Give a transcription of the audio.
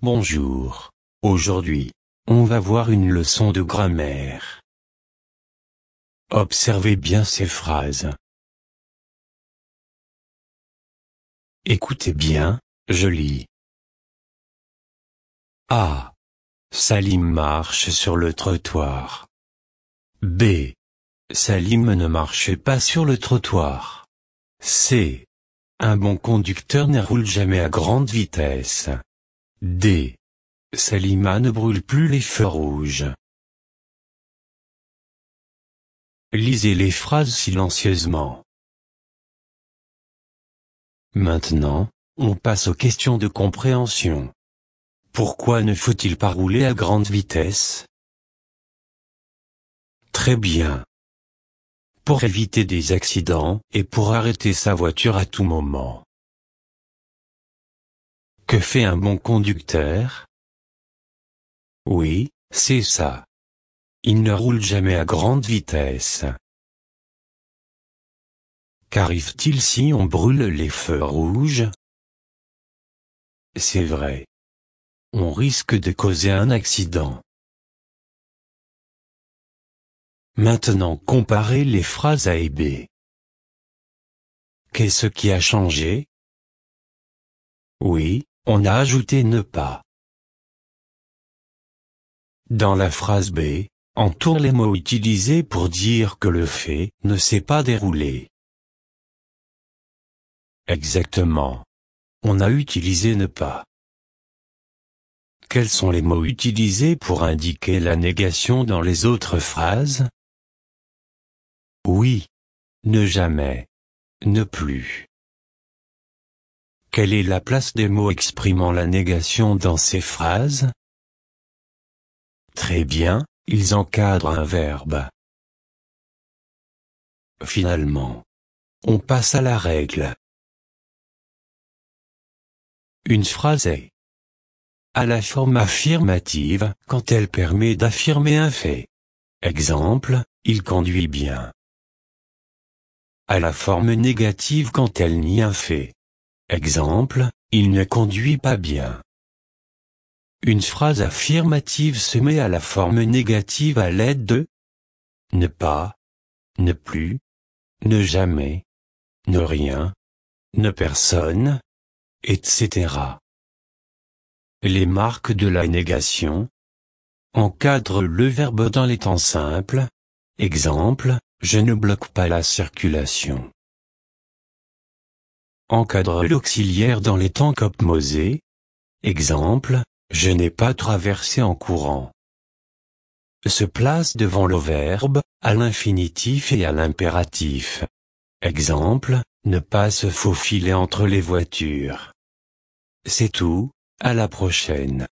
Bonjour. Aujourd'hui, on va voir une leçon de grammaire. Observez bien ces phrases. Écoutez bien, je lis. A. Salim marche sur le trottoir. B. Salim ne marche pas sur le trottoir. C. Un bon conducteur ne roule jamais à grande vitesse. D. Salima ne brûle plus les feux rouges. Lisez les phrases silencieusement. Maintenant, on passe aux questions de compréhension. Pourquoi ne faut-il pas rouler à grande vitesse? Très bien. Pour éviter des accidents et pour arrêter sa voiture à tout moment. Que fait un bon conducteur? Oui, c'est ça. Il ne roule jamais à grande vitesse. Qu'arrive-t-il si on brûle les feux rouges? C'est vrai. On risque de causer un accident. Maintenant comparez les phrases A et B. Qu'est-ce qui a changé? Oui, on a ajouté ne pas. Dans la phrase B, entoure les mots utilisés pour dire que le fait ne s'est pas déroulé. Exactement. On a utilisé ne pas. Quels sont les mots utilisés pour indiquer la négation dans les autres phrases? Oui. Ne jamais. Ne plus. Quelle est la place des mots exprimant la négation dans ces phrases? Très bien, ils encadrent un verbe. Finalement, on passe à la règle. Une phrase est à la forme affirmative quand elle permet d'affirmer un fait. Exemple, il conduit bien. À la forme négative quand elle nie un fait. Exemple, il ne conduit pas bien. Une phrase affirmative se met à la forme négative à l'aide de ne pas, ne plus, ne jamais, ne rien, ne personne, etc. Les marques de la négation encadrent le verbe dans les temps simples. Exemple, je ne bloque pas la circulation. Encadre l'auxiliaire dans les temps composés. Exemple, je n'ai pas traversé en courant. Se place devant le verbe, à l'infinitif et à l'impératif. Exemple, ne pas se faufiler entre les voitures. C'est tout, à la prochaine.